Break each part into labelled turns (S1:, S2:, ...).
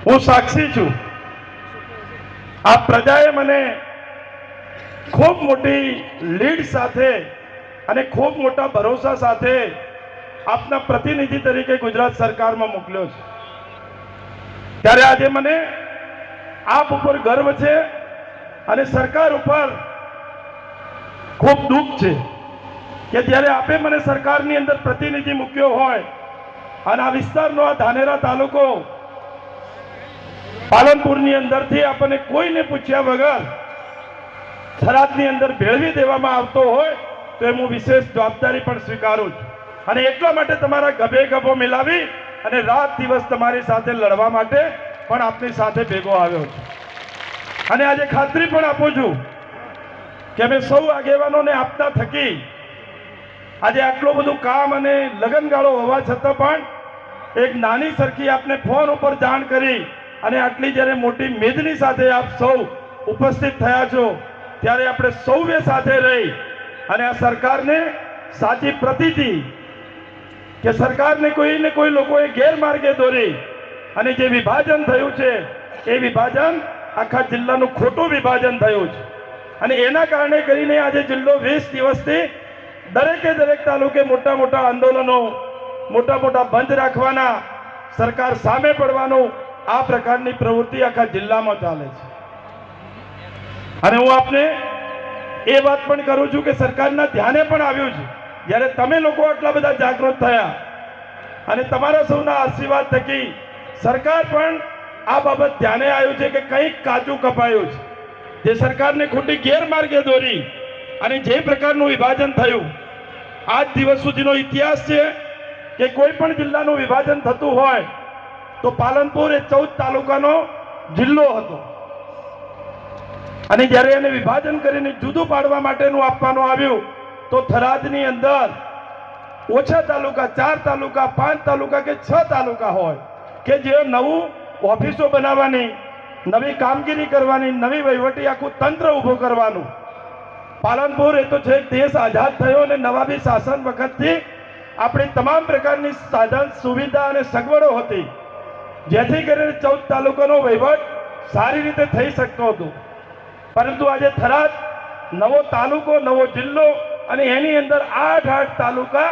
S1: હું સાક્ષી છું। આ પ્રજાએ મને ખૂબ મોટી લીડ સાથે અને ખૂબ મોટા ભરોસા સાથે આપના પ્રતિનિધિ તરીકે ગુજરાત સરકારમાં મોકલ્યો છે। ત્યારે આજે મને આપ ઉપર ગર્વ છે અને સરકાર ઉપર ખૂબ દુઃખ છે કે જ્યારે આપે મને સરકારની અંદર પ્રતિનિધિ મૂક્યો હોય અને આ વિસ્તારનો આ ધાનેરા તાલુકો પાલનપુરની અંદરથી આપણને કોઈને પૂછ્યા વગર થરાદની અંદર ભેળવી દેવામાં આવતો હોય તો હું વિશેષ જવાબદારી પણ સ્વીકારું છું અને એટલા માટે તમારા ગભે ગભો મિલાવી અને રાત દિવસ તમારી સાથે લડવા માટે પણ આપની સાથે ભેગો આવ્યો છું। અને આજે ખાતરી પણ આપું છું કે અમે સૌ આગેવાનોને આપતા થકી આજે આટલું બધું કામ અને લગનગાળો હોવા છતાં પણ એક નાની સરખી આપને ફોન ઉપર જાણ કરી અને આટલી જ્યારે મોટી મેદની સાથે આપ સૌ ઉપસ્થિત થયા છો ત્યારે આપણે સૌએ સાથે રહી અને આ સરકારને સાચી પ્રતિતિ કે સરકારને કોઈને કોઈ લોકોએ ગેરમાર્ગે દોરી અને જે વિભાજન થયું છે એ વિભાજન આખા જિલ્લાનું ખોટું વિભાજન થયું છે અને એના કારણે કરીને આજે જિલ્લો 20 દિવસથી દરેક તાલુકે મોટા મોટા આંદોલનો મોટા બંધ રાખવાના સરકાર સામે પડવાનું આ પ્રકારની પ્રવૃત્તિ આખા જિલ્લામાં ચાલે છે। અને હું આપને એ વાત પણ કરું છું કે સરકારના ધ્યાને પણ આવ્યું છે જ્યારે તમે લોકો આટલા બધા જાગૃત થયા અને તમારા સૌના આશીર્વાદ થકી સરકાર પણ આ બાબત ધ્યાને આવ્યું છે કે કંઈક કાચું કપાયું છે જે સરકારને ખોટી ગેરમાર્ગે દોરી અને જે પ્રકારનું વિભાજન થયું આજ દિવસ સુધીનો ઇતિહાસ છે કે કોઈ પણ જિલ્લાનું વિભાજન થતું હોય તો પાલનપુર એ 14 તાલુકાનો જિલ્લો હતો અને જ્યારે એને વિભાજન કરીને જુદું પાડવા માટેનું આપવાનું આવ્યું તો થરાદની અંદર ઓછા તાલુકા 4 તાલુકા 5 તાલુકા કે 6 તાલુકા હોય કે જે નવું ઓફિસો બનાવવાની નવી કામગીરી કરવાની નવી વહીવટી આખું તંત્ર ઊભું કરવાનું પાલનપુર એ તો છે દેશ આઝાદ થયો અને નવાબી શાસન વખતથી આપણી તમામ પ્રકારની સાધન સુવિધા અને સગવડો હતી જેથી કરીને 14 તાલુકાનો વહીવટ સારી રીતે થઈ શકતો હતો પરંતુ આજે થરાદ નવો તાલુકો નવો જિલ્લો અને એની અંદર 8 તાલુકા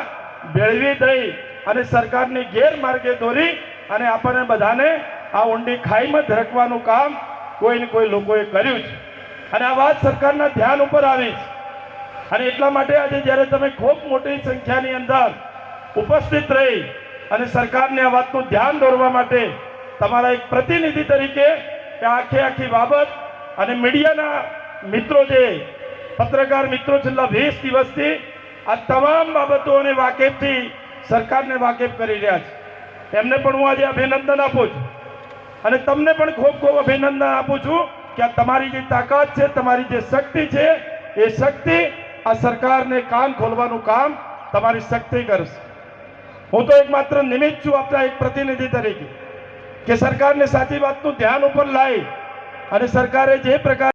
S1: ભેળવી દઈ અને સરકારની ગેરમાર્ગે દોરી અને આપણને બધાને આ ઊંડી ખાઈમાં ધરકવાનું કામ કોઈને કોઈ લોકોએ કર્યું છે અને આ વાત સરકારના ધ્યાન ઉપર આવી છે અને એટલા માટે આજે જ્યારે તમે ખૂબ મોટી સંખ્યાની અંદર ઉપસ્થિત રહી અને સરકારને આ વાતનું ધ્યાન દોરવા માટે તમારા એક પ્રતિનિધિ તરીકે આખી બાબત અને મીડિયાના મિત્રો જે પત્રકાર મિત્રો છેલ્લા 20 દિવસથી આ તમામ બાબતોને વાકેફથી સરકારને વાકેફ કરી રહ્યા છે એમને પણ હું આજે અભિનંદન આપું છું અને તમને પણ ખૂબ અભિનંદન આપું છું કે તમારી જે તાકાત છે તમારી જે શક્તિ છે એ શક્તિ આ સરકારને કાન ખોલવાનું કામ તમારી શક્તિ કરશે। હું તો એકમાત્ર નિમિત્ત છું આપણા એક પ્રતિનિધિ તરીકે કે સરકારને સાચી વાતનું ધ્યાન ઉપર લાવી અને સરકારે જે પ્રકાર